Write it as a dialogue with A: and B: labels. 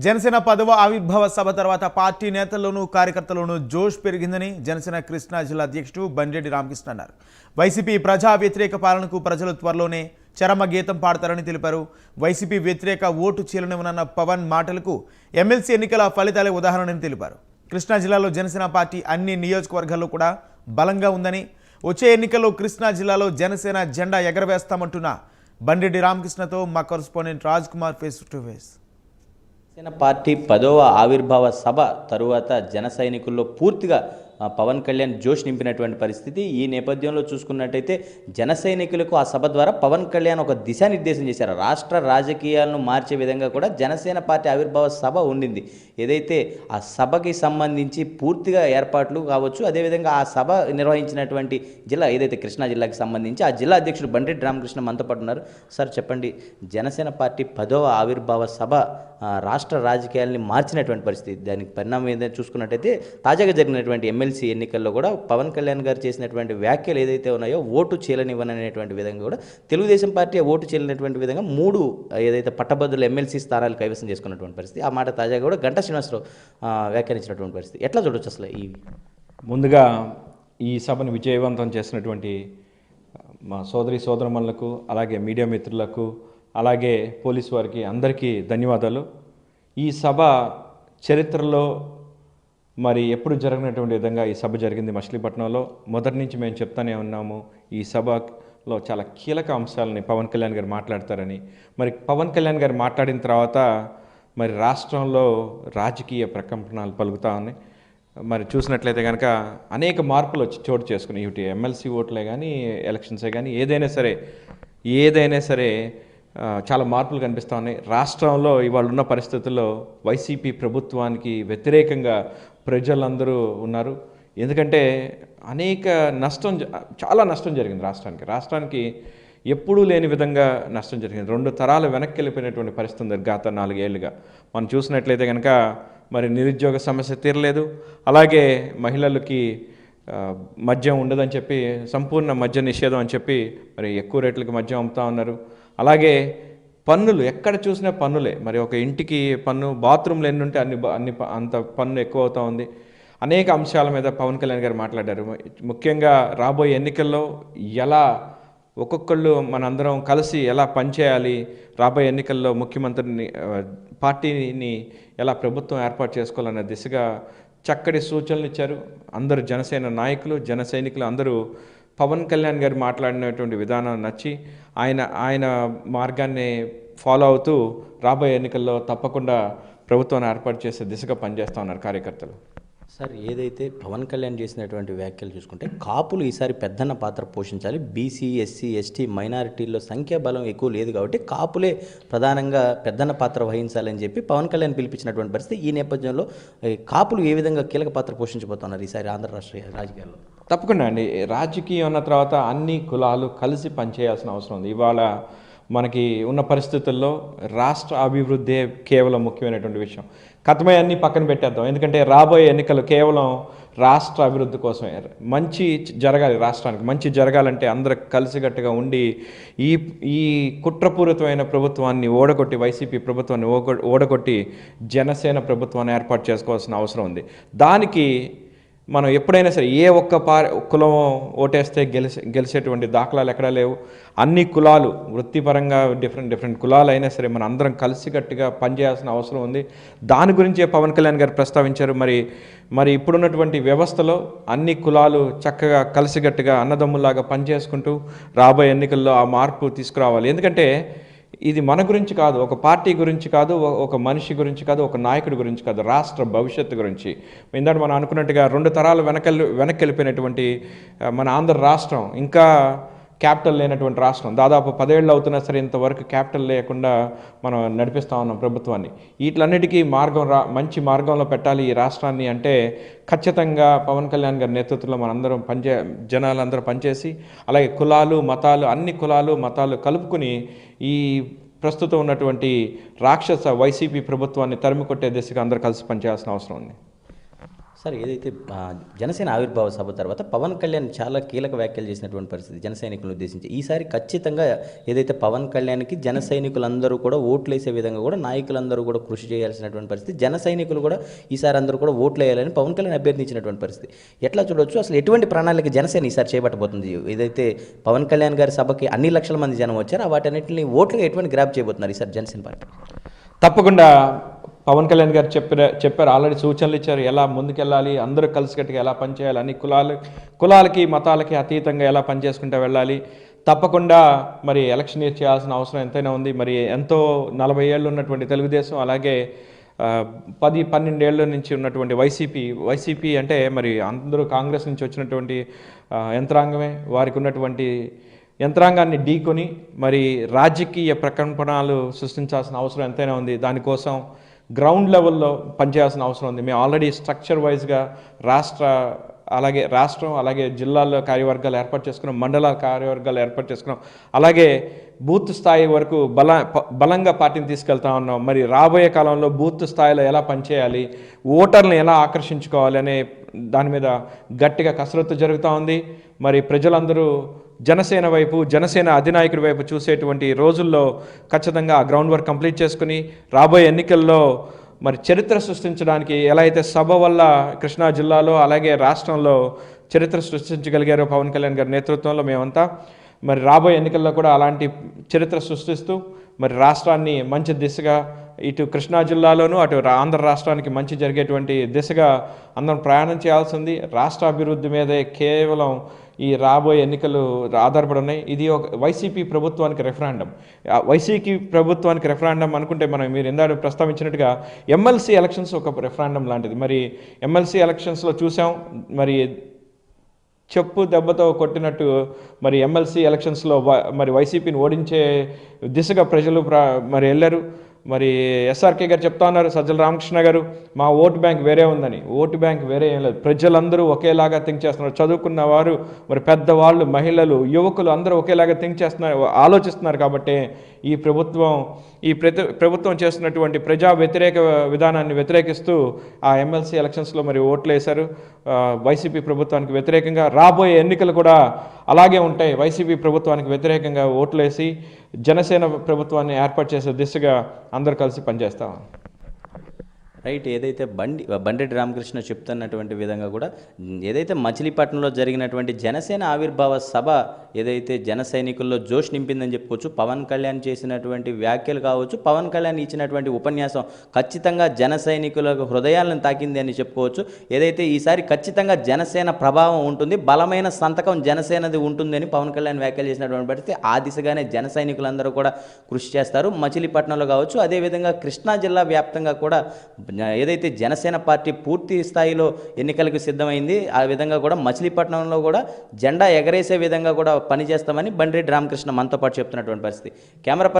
A: జనసేన 10వ ఆవిర్భావ సభ తర్వాత పార్టీ నేతల్లోనూ కార్యకర్తల్లోనూ జోష్ పెరిగిందని జనసేన కృష్ణా జిల్లా అధ్యక్షుడు బండెడ్డి రామకృష్ణ అన్నారు. వైసీపీ ప్రజా వ్యతిరేక పాలనకు ప్రజలు త్వరలోనే చరమ గీతం పాడతారని తెలిపారు. వైసీపీ వ్యతిరేక ఓటు చీలనివ్వనన్న పవన్ మాటలకు ఎమ్మెల్సీ ఎన్నికల ఫలితాలే ఉదాహరణని తెలిపారు. కృష్ణా జిల్లాలో జనసేన పార్టీ అన్ని నియోజకవర్గాల్లో కూడా బలంగా ఉందని, వచ్చే ఎన్నికల్లో కృష్ణా జిల్లాలో జనసేన జెండా ఎగరవేస్తామంటున్న బండెడ్డి రామకృష్ణతో మా correspondent Raj Kumar face to face.
B: Janasena party 10వ ఆవిర్భావ సభ తరువాత జన సైనికుల్లో పూర్తిగా పవన్ కళ్యాణ్ జోష్ నింపినటువంటి పరిస్థితి. ఈ నేపథ్యంలో చూసుకున్నట్టయితే జన సైనికులకు ఆ సభ ద్వారా పవన్ కళ్యాణ్ ఒక దిశానిర్దేశం చేశారు. రాష్ట్ర రాజకీయాలను మార్చే విధంగా కూడా జనసేన పార్టీ ఆవిర్భావ సభ ఉండింది. ఏదైతే ఆ సభకి సంబంధించి పూర్తిగా ఏర్పాట్లు కావచ్చు, అదేవిధంగా ఆ సభ నిర్వహించినటువంటి జిల్లా ఏదైతే కృష్ణా జిల్లాకి సంబంధించి ఆ జిల్లా అధ్యక్షుడు బండెడ్డి రామకృష్ణ మనతో పాటు ఉన్నారు. సార్ చెప్పండి, జనసేన పార్టీ 10వ ఆవిర్భావ సభ రాష్ట్ర రాజకీయాల్ని మార్చినటువంటి పరిస్థితి, దానికి పరిణామం ఏదైతే చూసుకున్నట్టయితే తాజాగా జరిగినటువంటి ఎమ్మెల్సీ ఎన్నికల్లో కూడా పవన్ కళ్యాణ్ గారు చేసినటువంటి వ్యాఖ్యలు ఏదైతే ఉన్నాయో ఓటు చీలనివ్వననేటువంటి విధంగా కూడా తెలుగుదేశం పార్టీ ఓటు చీలనటువంటి విధంగా 3 ఏదైతే పట్టభద్రుల ఎమ్మెల్సీ స్థానాలు కైవసం చేసుకున్నటువంటి పరిస్థితి. ఆ మాట తాజాగా కూడా గంటా శ్రీనివాసరావు వ్యాఖ్యానించినటువంటి పరిస్థితి. ఎట్లా చూడొచ్చు అసలు?
C: ముందుగా ఈ సభను విజయవంతం చేసినటువంటి మా సోదరమణులకు, అలాగే మీడియా మిత్రులకు, అలాగే పోలీసు వారికి అందరికీ ధన్యవాదాలు. ఈ సభ చరిత్రలో మరి ఎప్పుడు జరగనటువంటి విధంగా ఈ సభ జరిగింది మచిలీపట్నంలో. మొదటి నుంచి మేము చెప్తానే ఉన్నాము, ఈ సభలో చాలా కీలక అంశాలని పవన్ కళ్యాణ్ గారు మాట్లాడతారని. మరి పవన్ కళ్యాణ్ గారు మాట్లాడిన తర్వాత మరి రాష్ట్రంలో రాజకీయ ప్రకంపనలు పలుకుతా ఉన్నాయి. మరి చూసినట్లయితే కనుక అనేక మార్పులు వచ్చి చోటు చేసుకుని, ఇటు ఎమ్మెల్సీ ఓట్లే కానీ ఎలక్షన్సే కానీ ఏదైనా సరే చాలా మార్పులు కనిపిస్తూ ఉన్నాయి. రాష్ట్రంలో ఇవాళ ఉన్న పరిస్థితుల్లో వైసీపీ ప్రభుత్వానికి వ్యతిరేకంగా ప్రజలందరూ ఉన్నారు. ఎందుకంటే చాలా నష్టం జరిగింది రాష్ట్రానికి ఎప్పుడూ లేని విధంగా నష్టం జరిగింది. 2 తరాలు వెనక్కి వెళ్ళిపోయినటువంటి పరిస్థితి ఉంది గత 4 ఏళ్ళుగా. మనం చూసినట్లయితే కనుక మరి నిరుద్యోగ సమస్య తీరలేదు. అలాగే మహిళలకి మద్యం ఉండదని చెప్పి సంపూర్ణ మద్య నిషేధం అని చెప్పి మరి ఎక్కువ రేట్లకి మద్యం అమ్ముతా ఉన్నారు. అలాగే పన్నులు ఎక్కడ చూసినా పన్నులే. మరి ఒక ఇంటికి పన్ను, బాత్రూమ్లు ఎన్ని ఉంటే అంత పన్ను ఎక్కువ అవుతూ ఉంది. అనేక అంశాల మీద పవన్ కళ్యాణ్ గారు మాట్లాడారు. ముఖ్యంగా రాబోయే ఎన్నికల్లో ఎలా ఒక్కొక్కళ్ళు మనందరం కలిసి ఎలా పనిచేయాలి, రాబోయే ఎన్నికల్లో ముఖ్యమంత్రిని, పార్టీని ఎలా ప్రభుత్వం ఏర్పాటు చేసుకోవాలనే దిశగా చక్కటి సూచనలు ఇచ్చారు. అందరూ జనసేన నాయకులు, జన సైనికులు అందరూ పవన్ కళ్యాణ్ గారు మాట్లాడినటువంటి విధానం నచ్చి ఆయన మార్గాన్ని ఫాలో అవుతూ రాబోయే ఎన్నికల్లో తప్పకుండా ప్రభుత్వాన్ని ఏర్పాటు చేసే దిశగా పనిచేస్తూ ఉన్నారు కార్యకర్తలు.
B: సార్, ఏదైతే పవన్ కళ్యాణ్ చేసినటువంటి వ్యాఖ్యలు చూసుకుంటే కాపులు ఈసారి పెద్దన్న పాత్ర పోషించాలి, బీసీ, ఎస్సీ, ఎస్టీ మైనారిటీల్లో సంఖ్యాబలం ఎక్కువ లేదు కాబట్టి కాపులే ప్రధానంగా పెద్దన్న పాత్ర వహించాలని చెప్పి పవన్ కళ్యాణ్ పిలిపించినటువంటి పరిస్థితి. ఈ నేపథ్యంలో కాపులు ఏ విధంగా కీలక పాత్ర పోషించబోతున్నారు ఈసారి ఆంధ్ర రాష్ట్ర రాజకీయాల్లో?
C: తప్పకుండా అండి. రాజకీయం అన్న తర్వాత అన్ని కులాలు కలిసి పనిచేయాల్సిన అవసరం ఉంది. ఇవాళ మనకి ఉన్న పరిస్థితుల్లో రాష్ట్ర అభివృద్ధి కేవలం ముఖ్యమైనటువంటి విషయం. కథమయ్యన్నీ పక్కన పెట్టేద్దాం. ఎందుకంటే రాబోయే ఎన్నికలు కేవలం రాష్ట్ర అభివృద్ధి కోసమే. మంచి జరగాలి, రాష్ట్రానికి మంచి జరగాలంటే అందరూ కలిసికట్టుగా ఉండి ఈ కుట్రపూరితమైన ప్రభుత్వాన్ని ఓడగొట్టి, వైసీపీ ప్రభుత్వాన్ని ఓడగొట్టి జనసేన ప్రభుత్వాన్ని ఏర్పాటు చేసుకోవాల్సిన అవసరం ఉంది. దానికి మనం ఎప్పుడైనా సరే ఏ ఒక్క కులం ఓటేస్తే గెలిచేటువంటి దాఖలాలు ఎక్కడా లేవు. అన్ని కులాలు వృత్తిపరంగా డిఫరెంట్ కులాలు అయినా సరే మన అందరం కలిసికట్టుగా పనిచేయాల్సిన అవసరం ఉంది. దాని గురించే పవన్ కళ్యాణ్ గారు ప్రస్తావించారు. మరి ఇప్పుడున్నటువంటి వ్యవస్థలో అన్ని కులాలు చక్కగా కలిసికట్టుగా అన్నదమ్ములాగా పనిచేసుకుంటూ రాబోయే ఎన్నికల్లో ఆ మార్పు తీసుకురావాలి. ఎందుకంటే ఇది మన గురించి కాదు, ఒక పార్టీ గురించి కాదు, ఒక మనిషి గురించి కాదు, ఒక నాయకుడి గురించి కాదు, రాష్ట్ర భవిష్యత్తు గురించి. ఇందాక మనం అనుకున్నట్టుగా 2 తరాలు వెనక్కి వెళ్ళిపోయినటువంటి మన ఆంధ్ర రాష్ట్రం ఇంకా క్యాపిటల్ లేనటువంటి రాష్ట్రం. దాదాపు 10 ఏళ్ళు అవుతున్నా సరే ఇంతవరకు క్యాపిటల్ లేకుండా మనం నడిపిస్తూ ఉన్నాం ప్రభుత్వాన్ని. వీటిలన్నిటికీ మంచి మార్గంలో పెట్టాలి ఈ రాష్ట్రాన్ని అంటే ఖచ్చితంగా పవన్ కళ్యాణ్ గారి నేతృత్వంలో మనందరం జనాలందరూ పనిచేసి, అలాగే కులాలు, మతాలు, అన్ని కులాలు, మతాలు కలుపుకుని ఈ ప్రస్తుతం ఉన్నటువంటి రాక్షస వైసీపీ ప్రభుత్వాన్ని తరిమి కొట్టే దిశగా అందరూ కలిసి పనిచేయాల్సిన అవసరం ఉంది.
B: సార్ ఏదైతే జనసేన ఆవిర్భావ సభ తర్వాత పవన్ కళ్యాణ్ చాలా కీలక వ్యాఖ్యలు చేసినటువంటి పరిస్థితి జన సైనికులను ఉద్దేశించి. ఈసారి ఖచ్చితంగా ఏదైతే పవన్ కళ్యాణ్కి జన సైనికులందరూ కూడా ఓట్లు వేసే విధంగా కూడా నాయకులందరూ కూడా కృషి చేయాల్సినటువంటి పరిస్థితి. జన సైనికులు కూడా ఈసారి అందరూ కూడా ఓట్లు వేయాలని పవన్ కళ్యాణ్ అభ్యర్థించినటువంటి పరిస్థితి. ఎట్లా చూడవచ్చు, అసలు ఎటువంటి ప్రణాళిక జనసేన ఈసారి చేపట్టబోతుంది? ఏదైతే పవన్ కళ్యాణ్ గారి సభకి అన్ని లక్షల మంది జనం వచ్చారో వాటన్నిటిని ఓట్లుగా ఎటువంటి గ్రాప్ చేయబోతున్నారు ఈసారి జనసేన పార్టీ?
C: తప్పకుండా పవన్ కళ్యాణ్ గారు చెప్పారు, ఆల్రెడీ సూచనలు ఇచ్చారు, ఎలా ముందుకెళ్ళాలి, అందరూ కలిసికట్టుగా ఎలా పనిచేయాలి, అన్ని కులాలకి మతాలకి అతీతంగా ఎలా పనిచేసుకుంటూ వెళ్ళాలి. తప్పకుండా మరి ఎలక్షన్ ఇయర్ చేయాల్సిన అవసరం ఎంతైనా ఉంది. మరి ఎంతో 40 ఏళ్ళు ఉన్నటువంటి తెలుగుదేశం, అలాగే 10-12 ఏళ్ళ నుంచి ఉన్నటువంటి వైసీపీ అంటే మరి అందరూ కాంగ్రెస్ నుంచి వచ్చినటువంటి యంత్రాంగమే. వారికి ఉన్నటువంటి యంత్రాంగాన్ని ఢీకొని మరి రాజకీయ ప్రకంపనలు సృష్టించాల్సిన అవసరం ఎంతైనా ఉంది. దానికోసం గ్రౌండ్ లెవెల్లో పనిచేయాల్సిన అవసరం ఉంది. మేము ఆల్రెడీ స్ట్రక్చర్ వైజ్గా రాష్ట్రం అలాగే జిల్లాల్లో కార్యవర్గాలు ఏర్పాటు చేసుకున్నాం, మండల కార్యవర్గాలు ఏర్పాటు చేసుకున్నాం, అలాగే బూత్ స్థాయి వరకు బలంగా పార్టీని తీసుకెళ్తా ఉన్నాం. మరి రాబోయే కాలంలో బూత్ స్థాయిలో ఎలా పనిచేయాలి, ఓటర్లను ఎలా ఆకర్షించుకోవాలి అనే దాని మీద గట్టిగా కసరత్తు జరుగుతూ ఉంది. మరి ప్రజలందరూ జనసేన వైపు, జనసేన అధినాయకుడి వైపు చూసేటువంటి రోజుల్లో ఖచ్చితంగా ఆ గ్రౌండ్ వర్క్ కంప్లీట్ చేసుకుని రాబోయే ఎన్నికల్లో మరి చరిత్ర సృష్టించడానికి ఎలా అయితే సభ వల్ల కృష్ణా జిల్లాలో అలాగే రాష్ట్రంలో చరిత్ర సృష్టించగలిగారో పవన్ కళ్యాణ్ గారి నేతృత్వంలో మేమంతా, మరి రాబోయే ఎన్నికల్లో కూడా అలాంటి చరిత్ర సృష్టిస్తూ మరి రాష్ట్రాన్ని మంచి దిశగా, ఇటు కృష్ణా జిల్లాలోనూ అటు ఆంధ్ర రాష్ట్రానికి మంచి జరిగేటువంటి దిశగా అందరం ప్రయాణం చేయాల్సింది. రాష్ట్ర అభివృద్ధి మీదే కేవలం ఈ రాబోయే ఎన్నికలు ఆధారపడి ఉన్నాయి. ఇది ఒక వైసీపీ ప్రభుత్వానికి రెఫరెండం. వైసీపీ ప్రభుత్వానికి రెఫరెండం అనుకుంటే మీరు ఇందాక ప్రస్తావించినట్టుగా ఎమ్మెల్సీ ఎలక్షన్స్ ఒక రెఫరెండం లాంటిది. మరి ఎమ్మెల్సీ ఎలక్షన్స్లో చూసాం, మరి చెప్పు దెబ్బతో కొట్టినట్టు మరి ఎమ్మెల్సీ ఎలక్షన్స్లో మరి వైసీపీని ఓడించే దిశగా ప్రజలు మరి వెళ్ళారు. మరి ఎస్ఆర్కే గారు చెప్తా ఉన్నారు, సజ్జల రామకృష్ణ గారు, మా ఓటు బ్యాంక్ వేరే ఉందని. ఓటు బ్యాంక్ వేరే ఏం లేదు, ప్రజలందరూ ఒకేలాగా థింక్ చేస్తున్నారు. చదువుకున్న వారు, మరి పెద్దవాళ్ళు, మహిళలు, యువకులు అందరూ ఒకేలాగా థింక్ చేస్తున్నారు, ఆలోచిస్తున్నారు. కాబట్టి ఈ ప్రభుత్వం చేస్తున్నటువంటి ప్రజా వ్యతిరేక విధానాన్ని వ్యతిరేకిస్తూ ఆ ఎమ్మెల్సీ ఎలక్షన్స్లో మరి ఓట్లు వేశారు వైసీపీ ప్రభుత్వానికి వ్యతిరేకంగా. రాబోయే ఎన్నికలు కూడా అలాగే ఉంటాయి, వైసీపీ ప్రభుత్వానికి వ్యతిరేకంగా ఓట్లు వేసి జనసేన ప్రభుత్వాన్ని ఏర్పాటు చేసే దిశగా అందరూ కలిసి పనిచేస్తాం.
B: రైట్. ఏదైతే బండెడ్డి రామకృష్ణ చెప్తున్నటువంటి విధంగా కూడా ఏదైతే మచిలీపట్నంలో జరిగినటువంటి జనసేన ఆవిర్భావ సభ ఏదైతే జన సైనికుల్లో జోష్ నింపిందని చెప్పుకోవచ్చు. పవన్ కళ్యాణ్ చేసినటువంటి వ్యాఖ్యలు కావచ్చు, పవన్ కళ్యాణ్ ఇచ్చినటువంటి ఉపన్యాసం ఖచ్చితంగా జన సైనికుల హృదయాలను తాకింది అని చెప్పుకోవచ్చు. ఏదైతే ఈసారి ఖచ్చితంగా జనసేన ప్రభావం ఉంటుంది, బలమైన సంతకం జనసేనది ఉంటుందని పవన్ కళ్యాణ్ వ్యాఖ్యలు చేసినటువంటి పరిస్థితి. ఆ దిశగానే జన సైనికులందరూ కూడా కృషి చేస్తారు. మచిలీపట్నంలో కావచ్చు, అదేవిధంగా కృష్ణా జిల్లా వ్యాప్తంగా కూడా ఏదైతే జనసేన పార్టీ పూర్తి స్థాయిలో ఎన్నికలకు సిద్ధమైంది, ఆ విధంగా కూడా మచిలీపట్నంలో కూడా జెండా ఎగరేసే విధంగా కూడా పనిచేస్తామని బండెడ్డి రామకృష్ణ మనతో పాటు చెప్తున్నటువంటి పరిస్థితి. కెమెరా